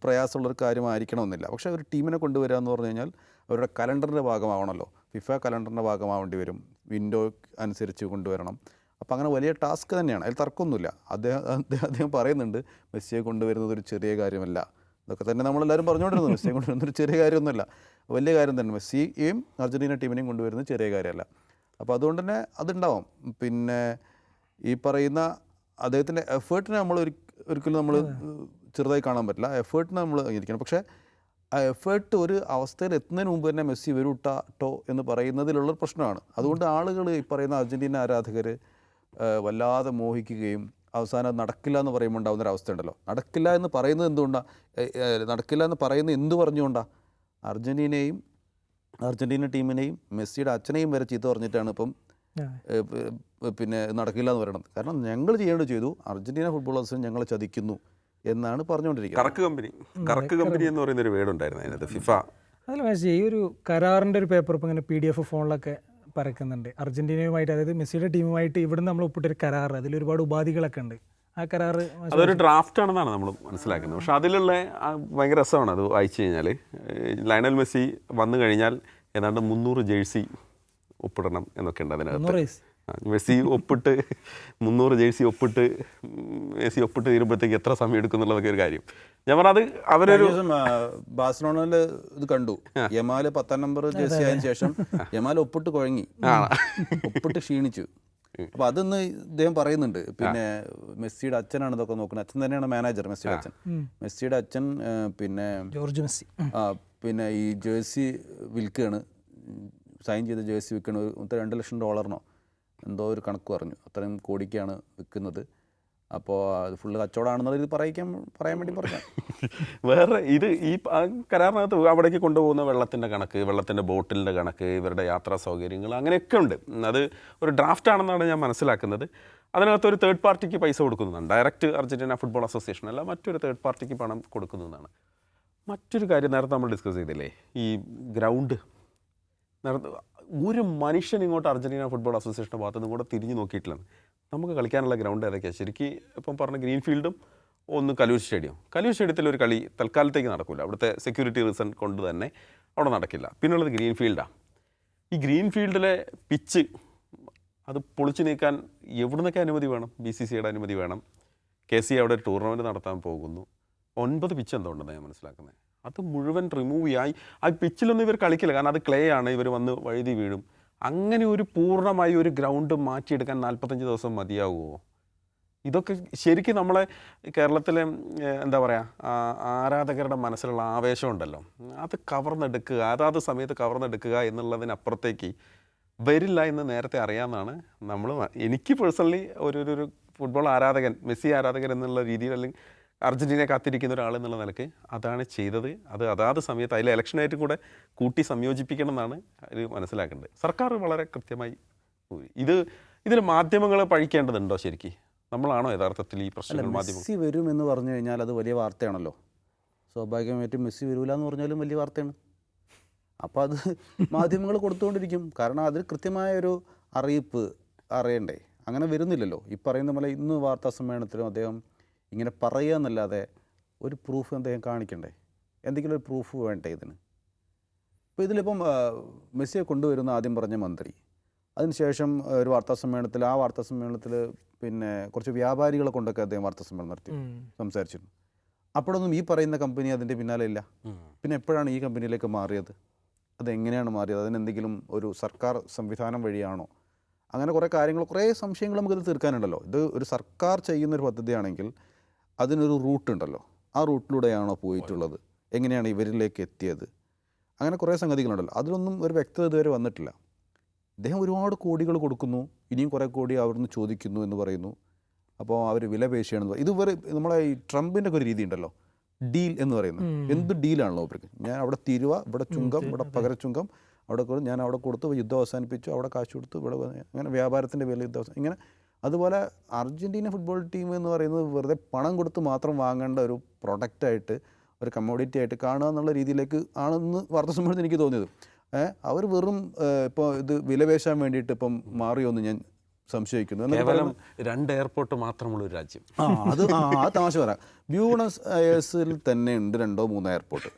B: പ്രയാസമുള്ളൊരു കാര്യമായിരിക്കണമെന്നില്ല. പക്ഷേ ഒരു ടീമിനെ കൊണ്ടുവരിക എന്ന് പറഞ്ഞു കഴിഞ്ഞാൽ അവരുടെ കലണ്ടറിൻ്റെ ഭാഗമാവണമല്ലോ. ഫിഫ കലണ്ടറിൻ്റെ ഭാഗമാവേണ്ടി വരും. വിൻഡോ അനുസരിച്ച് കൊണ്ടുവരണം. അപ്പോൾ അങ്ങനെ വലിയ ടാസ്ക് തന്നെയാണ്, അതിൽ തർക്കമൊന്നുമില്ല. അദ്ദേഹം പറയുന്നുണ്ട് മെസ്സിയെ കൊണ്ടുവരുന്നത് ഒരു ചെറിയ കാര്യമല്ല. ഇതൊക്കെ തന്നെ നമ്മളെല്ലാവരും പറഞ്ഞുകൊണ്ടിരുന്നു. മെസ്സിയെ കൊണ്ടുവരുന്നൊരു ചെറിയ കാര്യമൊന്നുമില്ല, വലിയ കാര്യം തന്നെ. മെസ്സിയെയും അർജൻറ്റീന ടീമിനെയും കൊണ്ടുവരുന്നത് ചെറിയ കാര്യമല്ല. അപ്പോൾ അതുകൊണ്ട് തന്നെ അതുണ്ടാവും. പിന്നെ ഈ പറയുന്ന അദ്ദേഹത്തിൻ്റെ എഫേർട്ടിനെ നമ്മൾ ഒരിക്കലും നമ്മൾ ചെറുതായി കാണാൻ പറ്റില്ല. എഫേർട്ടിനെ നമ്മൾ അംഗീകരിക്കണം. പക്ഷേ ആ എഫേർട്ട് ഒരു അവസ്ഥയിൽ എത്തുന്നതിന് മുമ്പ് തന്നെ മെസ്സി വരൂട്ടോ എന്ന് പറയുന്നതിലുള്ളൊരു പ്രശ്നമാണ്. അതുകൊണ്ട് ആളുകൾ ഈ പറയുന്ന അർജൻറ്റീന ആരാധകർ വല്ലാതെ മോഹിക്കുകയും അവസാനം നടക്കില്ല എന്ന് പറയുമ്പോൾ ഉണ്ടാകുന്നൊരവസ്ഥ ഉണ്ടല്ലോ. നടക്കില്ല എന്ന് പറയുന്നത് എന്തുകൊണ്ടാണ്? നടക്കില്ല എന്ന് പറയുന്നത് എന്ത് പറഞ്ഞുകൊണ്ടാണ്? അർജൻറ്റീന ടീമിനെയും മെസ്സിയുടെ അച്ഛനെയും വരെ ചീത്ത പറഞ്ഞിട്ടാണ് ഇപ്പം പിന്നെ നടക്കില്ല എന്ന് പറയുന്നത്. കാരണം ഞങ്ങൾ ചെയ്യേണ്ടത് ചെയ്തു, അർജൻറ്റീന ഫുട്ബോൾ അസോസിയേഷൻ ഞങ്ങളെ ചതിക്കുന്നു എന്നാണ് പറഞ്ഞുകൊണ്ടിരിക്കുന്നത്.
C: കറക്ക് കമ്പനി എന്ന് പറയുന്നൊരു വേർഡ് ഉണ്ടായിരുന്നു അതിനകത്ത് ഫിഫ.
A: അതിൽ ഈ ഒരു കരാറിൻ്റെ ഒരു പേപ്പർ ഇപ്പം ഇങ്ങനെ PDF ഫോണിലൊക്കെ പരക്കുന്നുണ്ട്. അർജന്റീനയുമായിട്ട്, അതായത് മെസ്സിയുടെ ടീമുമായിട്ട് ഇവിടുന്ന് നമ്മൾ ഒപ്പിട്ടൊരു കരാർ, അതിലൊരുപാട് ഉപാധികളൊക്കെ ഉണ്ട്. ആ കരാർ
C: അതൊരു ഡ്രാഫ്റ്റ് ആണെന്നാണ് നമ്മൾ മനസ്സിലാക്കുന്നത്. പക്ഷെ അതിലുള്ള ഭയങ്കര രസമാണ് അത് വായിച്ചു കഴിഞ്ഞാൽ. ലയണൽ മെസ്സി വന്നു കഴിഞ്ഞാൽ ഏതാണ്ട് 300 ജേഴ്സി ഒപ്പിടണം എന്നൊക്കെ ഉണ്ട് അതിനകത്ത്. മെസ്സി ഒപ്പിട്ട് 300 ജേഴ്സി ഒപ്പിട്ട് മെസ്സി ഒപ്പിട്ട് തീരുമ്പോഴത്തേക്ക് എത്ര സമയം എടുക്കും എന്നുള്ളതൊക്കെ ഒരു കാര്യം. ഞാൻ പറഞ്ഞത് അവരൊരു
B: ബാഴ്സലോണയില് ഇത് കണ്ടു. യമാല് 10ാം നമ്പർ ജേഴ്സി ആയതിനു ശേഷം യമാല് ഒപ്പിട്ട് കുഴങ്ങി, ഒപ്പിട്ട് ക്ഷീണിച്ചു. അപ്പൊ അതൊന്ന് ഇദ്ദേഹം പറയുന്നുണ്ട്. പിന്നെ മെസ്സിയുടെ അച്ഛനാണ് ഇതൊക്കെ നോക്കുന്നത്. അച്ഛൻ തന്നെയാണ് മാനേജർ, മെസ്സിയുടെ അച്ഛൻ. മെസ്സിയുടെ അച്ഛൻ പിന്നെ
A: ജോർജ് മെസ്സി
B: പിന്നെ ഈ ജേഴ്സി വിൽക്കുകയാണ്, സൈൻ ചെയ്ത ജേഴ്സി വിൽക്കുകയാണ്. $2 ലക്ഷം എന്തോ ഒരു കണക്ക് പറഞ്ഞു, അത്രയും കോടിക്കാണ് വിൽക്കുന്നത്. അപ്പോൾ അത് ഫുള്ള് കച്ചവടമാണെന്നുള്ള ഇത് പറയാൻ വേണ്ടി പറഞ്ഞു.
C: വേറെ ഇത് ഈ കരാറിനകത്ത് അവിടേക്ക് കൊണ്ടുപോകുന്ന വെള്ളത്തിൻ്റെ കണക്ക്, വെള്ളത്തിൻ്റെ ബോട്ടിലിൻ്റെ കണക്ക്, ഇവരുടെ യാത്രാ സൗകര്യങ്ങൾ, അങ്ങനെയൊക്കെ ഉണ്ട്. അത് ഒരു ഡ്രാഫ്റ്റ് ആണെന്നാണ് ഞാൻ മനസ്സിലാക്കുന്നത്. അതിനകത്ത് ഒരു തേർഡ് പാർട്ടിക്ക് പൈസ കൊടുക്കുന്നതാണ്. ഡയറക്റ്റ് അർജന്റീന ഫുട്ബോൾ അസോസിയേഷൻ അല്ല, മറ്റൊരു തേർഡ് പാർട്ടിക്ക് പണം കൊടുക്കുന്നതാണ്. മറ്റൊരു കാര്യം നേരത്തെ നമ്മൾ ഡിസ്കസ് ചെയ്തില്ലേ, ഈ ഗ്രൗണ്ട്. ഒരു മനുഷ്യൻ ഇങ്ങോട്ട് അർജന്റീന ഫുട്ബോൾ അസോസിയേഷൻ്റെ ഭാഗത്ത് നിന്ന് കൂടെ തിരിഞ്ഞു നോക്കിയിട്ടില്ല. നമുക്ക് കളിക്കാനുള്ള ഗ്രൗണ്ട് ഏതൊക്കെയാണ് ശരിക്കും ഇപ്പം പറഞ്ഞ ഗ്രീൻഫീൽഡും ഒന്ന് കലൂർ സ്റ്റേഡിയം. കലൂർ സ്റ്റേഡിയത്തിൽ ഒരു കളി തൽക്കാലത്തേക്ക് നടക്കില്ല, അവിടുത്തെ സെക്യൂരിറ്റി റീസൺ കൊണ്ട് തന്നെ അവിടെ നടക്കില്ല. പിന്നുള്ളത് ഗ്രീൻഫീൽഡാണ്. ഈ ഗ്രീൻഫീൽഡിലെ പിച്ച് അത് പൊളിച്ചു നീക്കാൻ എവിടുന്നൊക്കെ അനുമതി വേണം? BCCയുടെ അനുമതി വേണം. KC അവിടെ ഒരു ടൂർണമെൻറ്റ് നടത്താൻ പോകുന്നു. 9 പിച്ച് എന്തോ ഉണ്ടെന്ന് ഞാൻ മനസ്സിലാക്കുന്നത്. അത് മുഴുവൻ റിമൂവ് ആയി. ആ പിച്ചിലൊന്നും ഇവർ കളിക്കില്ല, കാരണം അത് ക്ലേ ആണ്, ഇവർ വന്ന് വഴുതി വീഴും. അങ്ങനെ ഒരു പൂർണ്ണമായി ഒരു ഗ്രൗണ്ട് മാറ്റിയെടുക്കാൻ 45 ദിവസം മതിയാവുമോ? ഇതൊക്കെ ശരിക്കും നമ്മളെ കേരളത്തിലെ എന്താ പറയുക, ആരാധകരുടെ മനസ്സിലുള്ള ആവേശം ഉണ്ടല്ലോ, അത് കവർന്നെടുക്കുക, അതാത് സമയത്ത് കവർന്നെടുക്കുക എന്നുള്ളതിനപ്പുറത്തേക്ക് വരില്ല എന്ന് നേരത്തെ അറിയാമെന്നാണ് നമ്മൾ. എനിക്ക് പേഴ്സണലി ഒരു ഫുട്ബോൾ ആരാധകൻ, മെസ്സി ആരാധകൻ എന്നുള്ള രീതിയിൽ, അല്ലെങ്കിൽ അർജന്റീനയെ കാത്തിരിക്കുന്ന ഒരാൾ എന്നുള്ള നിലയ്ക്ക് അതാണ് ചെയ്തത്. അത് അതാത് സമയത്ത് അതിലെ ഇലക്ഷനായിട്ടും കൂടെ കൂട്ടി സംയോജിപ്പിക്കണം എന്നാണ് ഇത് മനസ്സിലാക്കേണ്ടത്. സർക്കാർ വളരെ കൃത്യമായി ഇതിൽ മാധ്യമങ്ങൾ പഴിക്കേണ്ടതുണ്ടോ? ശരിക്കും നമ്മളാണോ യഥാർത്ഥത്തിൽ ഈ പ്രശ്നങ്ങൾ?
B: മെസ്സി വരും എന്ന് പറഞ്ഞു കഴിഞ്ഞാൽ അത് വലിയ വാർത്തയാണല്ലോ. സ്വാഭാവികമായിട്ടും മെസ്സി വരില്ല എന്ന് പറഞ്ഞാലും വലിയ വാർത്തയാണ്. അപ്പോൾ അത് മാധ്യമങ്ങൾ കൊടുത്തുകൊണ്ടിരിക്കും. കാരണം അതിൽ കൃത്യമായ ഒരു അറിയിപ്പ് അറിയണ്ടേ. അങ്ങനെ വരുന്നില്ലല്ലോ. ഈ പറയുന്ന പോലെ ഇന്ന് വാർത്താ സമ്മേളനത്തിലും അദ്ദേഹം ഇങ്ങനെ പറയുക എന്നല്ലാതെ ഒരു പ്രൂഫ് അദ്ദേഹം കാണിക്കണ്ടേ? എന്തെങ്കിലും ഒരു പ്രൂഫ് വേണ്ടേ ഇതിന്? ഇപ്പോൾ ഇതിലിപ്പം മെസ്സിയെ കൊണ്ടുവരുന്ന ആദ്യം പറഞ്ഞ മന്ത്രി, അതിനുശേഷം ഒരു വാർത്താ സമ്മേളനത്തിൽ പിന്നെ കുറച്ച് വ്യാപാരികളെ കൊണ്ടൊക്കെ അദ്ദേഹം വാർത്താ സമ്മേളനം നടത്തി സംസാരിച്ചിരുന്നു. അപ്പോഴൊന്നും ഈ പറയുന്ന കമ്പനി അതിൻ്റെ പിന്നാലെ ഇല്ല. പിന്നെ എപ്പോഴാണ് ഈ കമ്പനിയിലേക്ക് മാറിയത്? അതെങ്ങനെയാണ് മാറിയത്? അതിനെന്തെങ്കിലും ഒരു സർക്കാർ സംവിധാനം വഴിയാണോ? അങ്ങനെ കുറേ കാര്യങ്ങൾ, കുറേ സംശയങ്ങൾ നമുക്കിത് തീർക്കാനുണ്ടല്ലോ. ഇത് ഒരു സർക്കാർ ചെയ്യുന്നൊരു പദ്ധതിയാണെങ്കിൽ അതിനൊരു റൂട്ടുണ്ടല്ലോ. ആ റൂട്ടിലൂടെയാണോ പോയിട്ടുള്ളത്? എങ്ങനെയാണ് ഇവരിലേക്ക് എത്തിയത്? അങ്ങനെ കുറേ സംഗതികളുണ്ടല്ലോ. അതിലൊന്നും ഒരു വ്യക്തത ഇതുവരെ വന്നിട്ടില്ല. ഇദ്ദേഹം ഒരുപാട് കോടികൾ കൊടുക്കുന്നു, ഇനിയും കുറേ കോടി അവിടുന്ന് ചോദിക്കുന്നു എന്ന് പറയുന്നു. അപ്പോൾ അവർ വില പേശിയാണെന്ന് ഇത് നമ്മളെ ഈ ട്രംപിൻ്റെ ഒക്കെ ഒരു രീതി ഉണ്ടല്ലോ, ഡീൽ എന്ന് പറയുന്നത്. എന്ത് ഡീലാണല്ലോ അവർക്ക്? ഞാൻ അവിടെ തീരുവ, ഇവിടെ ചുങ്കം, ഇവിടെ പകരച്ചുങ്കം, ഞാൻ അവിടെ കൊടുത്തു, യുദ്ധം അവസാനിപ്പിച്ചു, അവിടെ കാശ് കൊടുത്തു, ഇവിടെ അങ്ങനെ വ്യാപാരത്തിൻ്റെ വില യുദ്ധം ഇങ്ങനെ. അതുപോലെ അർജൻറ്റീന ഫുട്ബോൾ ടീം എന്ന് പറയുന്നത് വെറുതെ പണം കൊടുത്ത് മാത്രം വാങ്ങേണ്ട ഒരു പ്രൊഡക്റ്റായിട്ട്, ഒരു കമ്മോഡിറ്റി ആയിട്ട് കാണുക എന്നുള്ള രീതിയിലേക്ക് ആണെന്ന് വാർത്താ സമ്മേളനത്തിൽ എനിക്ക് തോന്നിയത്. അവർ വെറും ഇപ്പോൾ ഇത് വിലപേശാൻ വേണ്ടിയിട്ട് ഇപ്പം മാറിയോന്ന് ഞാൻ സംശയിക്കുന്നു.
C: കേവലം 2 എയർപോർട്ട് മാത്രമുള്ള ഒരു രാജ്യം.
B: ആ തമാശ പറയാം. ബ്യൂണസ് അയേഴ്സിൽ തന്നെ ഉണ്ട് 2-3 എയർപോർട്ട്.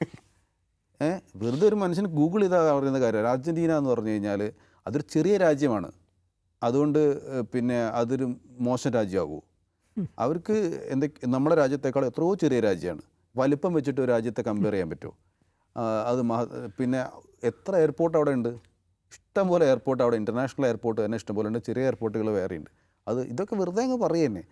B: വെറുതെ ഒരു മനുഷ്യന് ഗൂഗിൾ ചെയ്താൽ പറയുന്ന കാര്യം. അർജൻറ്റീന എന്ന് പറഞ്ഞു കഴിഞ്ഞാൽ അതൊരു ചെറിയ രാജ്യമാണ്, അതുകൊണ്ട് പിന്നെ അതൊരു മോശം രാജ്യമാകുമോ? അവർക്ക് നമ്മുടെ രാജ്യത്തേക്കാൾ എത്രയോ ചെറിയ രാജ്യമാണ്. വലിപ്പം വെച്ചിട്ട് ഒരു രാജ്യത്തെ കമ്പയർ ചെയ്യാൻ പറ്റുമോ? അത് പിന്നെ എത്ര എയർപോർട്ട് അവിടെ ഉണ്ട്? ഇഷ്ടംപോലെ എയർപോർട്ട് അവിടെ, ഇൻ്റർനാഷണൽ എയർപോർട്ട് തന്നെ ഇഷ്ടംപോലെ ഉണ്ട്, ചെറിയ എയർപോർട്ടുകൾ വേറെയുണ്ട്. ഇതൊക്കെ വെറുതെ അങ്ങ് പറയുന്നേ.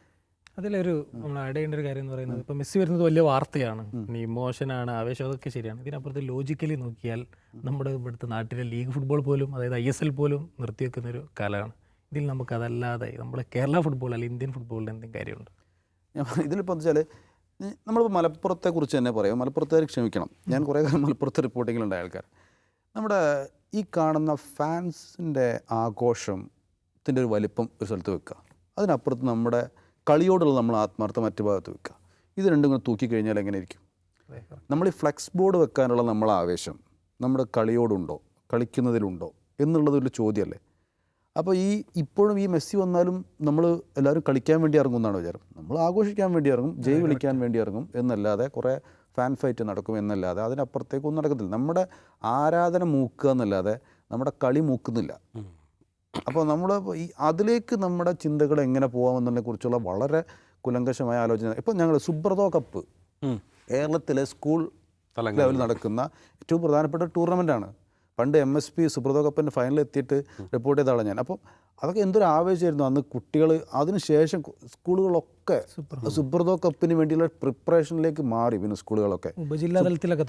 A: അതിലൊരു നമ്മൾ ആഡ് ചെയ്യേണ്ട ഒരു കാര്യം എന്ന് പറയുന്നത്, ഇപ്പോൾ മെസ്സി വരുന്നത് വലിയ വാർത്തയാണ്, ഇമോഷനാണ്, ആവേശം, അതൊക്കെ ശരിയാണ്. ഇതിനപ്പുറത്ത് ലോജിക്കലി നോക്കിയാൽ നമ്മുടെ ഇവിടുത്തെ നാട്ടിലെ ലീഗ് ഫുട്ബോൾ പോലും, അതായത് ISL പോലും നിർത്തിവെക്കുന്നൊരു കാലമാണ്. ഇതിൽ നമുക്കതല്ലാതെ നമ്മുടെ കേരള ഫുട്ബോൾ അല്ലെങ്കിൽ ഇന്ത്യൻ ഫുട്ബോളിൽ എന്തെങ്കിലും കാര്യമുണ്ട്?
B: ഇതിലിപ്പോൾ എന്ന് വെച്ചാൽ നമ്മളിപ്പോൾ മലപ്പുറത്തെക്കുറിച്ച് തന്നെ പറയാം. മലപ്പുറത്തുകാർ ക്ഷമിക്കണം, ഞാൻ കുറേ കാലം മലപ്പുറത്ത് റിപ്പോർട്ടിങ്ങിലുണ്ടായ ആൾക്കാർ. നമ്മുടെ ഈ കാണുന്ന ഫാൻസിൻ്റെ ആഘോഷത്തിൻ്റെ ഒരു വലിപ്പം ഒരു സ്ഥലത്ത് വെക്കുക, അതിനപ്പുറത്ത് നമ്മുടെ കളിയോടുള്ള നമ്മൾ ആത്മാർത്ഥം മറ്റു ഭാഗത്ത് വെക്കുക. ഇത് രണ്ടും കൂടെ തൂക്കിക്കഴിഞ്ഞാൽ എങ്ങനെ ഇരിക്കും? നമ്മൾ ഈ ഫ്ലെക്സ് ബോർഡ് വെക്കാനുള്ള നമ്മളെ ആവേശം നമ്മുടെ കളിയോടുണ്ടോ, കളിക്കുന്നതിലുണ്ടോ എന്നുള്ളതൊരു ചോദ്യമല്ലേ? അപ്പോൾ ഇപ്പോഴും ഈ മെസ്സി വന്നാലും നമ്മൾ എല്ലാവരും കളിക്കാൻ വേണ്ടി ഇറങ്ങും എന്നാണ് വിചാരം. നമ്മൾ ആഘോഷിക്കാൻ വേണ്ടി ഇറങ്ങും, ജയ് വിളിക്കാൻ വേണ്ടി ഇറങ്ങും എന്നല്ലാതെ കുറേ ഫാൻ ഫൈറ്റ് നടക്കും എന്നല്ലാതെ അതിനപ്പുറത്തേക്കൊന്നും നടക്കത്തില്ല. നമ്മുടെ ആരാധന മൂക്കുക എന്നല്ലാതെ നമ്മുടെ കളി മൂക്കുന്നില്ല. അപ്പോൾ നമ്മൾ അതിലേക്ക് നമ്മുടെ ചിന്തകൾ എങ്ങനെ പോകാമെന്നതിനെ കുറിച്ചുള്ള വളരെ കുലങ്കഷമായ ആലോചന. ഇപ്പം ഞങ്ങൾ സുബ്രതോ കപ്പ് കേരളത്തിലെ സ്കൂൾ ലെവലിൽ നടക്കുന്ന ഏറ്റവും പ്രധാനപ്പെട്ട ടൂർണമെൻറ്റാണ്. പണ്ട് MSP സുബ്രതോ കപ്പിൻ്റെ ഫൈനലിൽ എത്തിയിട്ട് റിപ്പോർട്ട് ചെയ്ത ആളാണ് ഞാൻ. അപ്പം അതൊക്കെ എന്തൊരു ആവേശമായിരുന്നു അന്ന്. കുട്ടികൾ അതിനുശേഷം സ്കൂളുകളൊക്കെ സുബ്രതോ കപ്പിന് വേണ്ടിയുള്ള പ്രിപ്പറേഷനിലേക്ക് മാറി. പിന്നെ സ്കൂളുകളൊക്കെ
A: ഉപജില്ലാ തലത്തിലൊക്കെ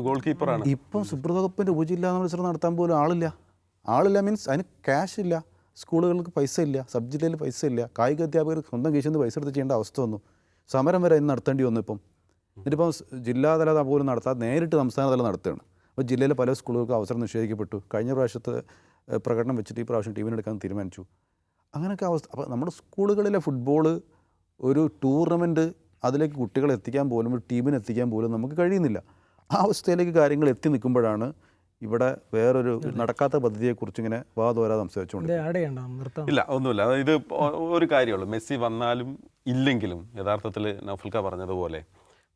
C: ഗോൾ കീപ്പറാണ്.
B: ഇപ്പം സുബ്രതോ കപ്പിൻ്റെ ഉപജില്ലാ മത്സരം നടത്താൻ പോലും ആളില്ല മീൻസ് അതിന് ക്യാഷ് ഇല്ല, സ്കൂളുകൾക്ക് പൈസ ഇല്ല, സബ് ജില്ലയിൽ പൈസ ഇല്ല, കായിക അധ്യാപകർ സ്വന്തം കേസിൽ നിന്ന് പൈസ എടുത്ത് ചെയ്യേണ്ട അവസ്ഥ വന്നു. സമരം വരെ ഇന്ന് നടത്തേണ്ടി വന്നു. എന്നിട്ടിപ്പം ജില്ലാതല പോലും നടത്താതെ നേരിട്ട് സംസ്ഥാന തലം നടത്തുകയാണ്. അപ്പോൾ ജില്ലയിലെ പല സ്കൂളുകൾക്ക് അവസരം നിഷേധിക്കപ്പെട്ടു. കഴിഞ്ഞ പ്രാവശ്യത്തെ പ്രകടനം വെച്ചിട്ട് ഈ പ്രാവശ്യം ടീമിനെടുക്കാൻ തീരുമാനിച്ചു. അങ്ങനെയൊക്കെ അവസ്ഥ. അപ്പോൾ നമ്മുടെ സ്കൂളുകളിലെ ഫുട്ബോൾ ഒരു ടൂർണമെൻറ്റ് അതിലേക്ക് കുട്ടികളെ എത്തിക്കാൻ പോലും ഒരു ടീമിനെ എത്തിക്കാൻ പോലും നമുക്ക് കഴിയുന്നില്ല. ആ അവസ്ഥയിലേക്ക് കാര്യങ്ങൾ എത്തി നിൽക്കുമ്പോഴാണ് ഇവിടെ വേറൊരു നടക്കാത്ത പദ്ധതിയെക്കുറിച്ച് ഇങ്ങനെ വാദോരാ സംസാരിച്ചുകൊണ്ട്.
C: ഇല്ല, ഒന്നുമില്ല. ഇത് ഒരു കാര്യമുള്ളൂ. മെസ്സി വന്നാലും ഇല്ലെങ്കിലും യഥാർത്ഥത്തിൽ നൗഫൽക്ക പറഞ്ഞതുപോലെ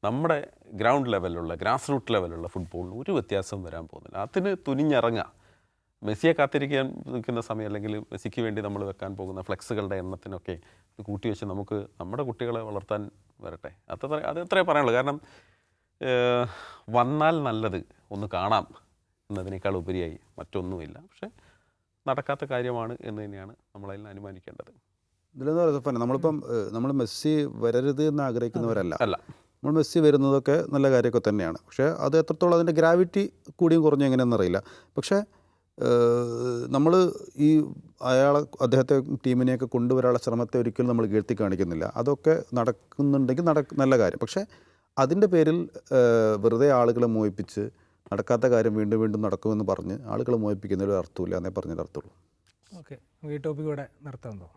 C: നമ്മുടെ ഗ്രൗണ്ട് ലെവലിലുള്ള ഗ്രാസ് റൂട്ട് ലെവലുള്ള ഫുട്ബോളിന് ഒരു വ്യത്യാസം വരാൻ പോകുന്നില്ല. അതിന് തുനിഞ്ഞിറങ്ങുക. മെസ്സിയെ കാത്തിരിക്കാൻ നിൽക്കുന്ന സമയം അല്ലെങ്കിൽ മെസ്സിക്ക് വേണ്ടി നമ്മൾ വെക്കാൻ പോകുന്ന ഫ്ലെക്സുകളുടെ എണ്ണത്തിനൊക്കെ കൂട്ടിവെച്ച് നമുക്ക് നമ്മുടെ കുട്ടികളെ വളർത്താൻ വരട്ടെ. അതത്രേ പറയാനുള്ളൂ. കാരണം വന്നാൽ നല്ലത് ഒന്ന് കാണാം എന്നതിനേക്കാൾ ഉപരിയായി മറ്റൊന്നുമില്ല. പക്ഷേ നടക്കാത്ത കാര്യമാണ് എന്ന് തന്നെയാണ് നമ്മളതിൽ അനുമാനിക്കേണ്ടത്.
B: ഇതിലെന്ന് പറയുന്നത് നമ്മൾ മെസ്സി വരരുത് എന്ന് ആഗ്രഹിക്കുന്നവരല്ല. നമ്മൾ മെസ്സി വരുന്നതൊക്കെ നല്ല കാര്യമൊക്കെ തന്നെയാണ്. പക്ഷേ അത് എത്രത്തോളം അതിൻ്റെ ഗ്രാവിറ്റി കൂടിയും കുറഞ്ഞും എങ്ങനെയെന്നറിയില്ല. പക്ഷേ നമ്മൾ അദ്ദേഹത്തെ ടീമിനെയൊക്കെ കൊണ്ടുവരാനുള്ള ശ്രമത്തെ ഒരിക്കലും നമ്മൾ കീഴ്ത്തി കാണിക്കുന്നില്ല. അതൊക്കെ നടക്കുന്നുണ്ടെങ്കിൽ നല്ല കാര്യം. പക്ഷേ അതിൻ്റെ പേരിൽ വെറുതെ ആളുകളെ മോഹിപ്പിച്ച് നടക്കാത്ത കാര്യം വീണ്ടും വീണ്ടും നടക്കുമെന്ന് പറഞ്ഞ് ആളുകളെ മോഹിപ്പിക്കുന്നതിൽ അർത്ഥമില്ല എന്നേ പറഞ്ഞൊരു അർത്ഥമുള്ളൂ.
A: ഓക്കെ, ഈ ടോപ്പിക്ക് ഇവിടെ നിർത്താൻ തോന്നുന്നു.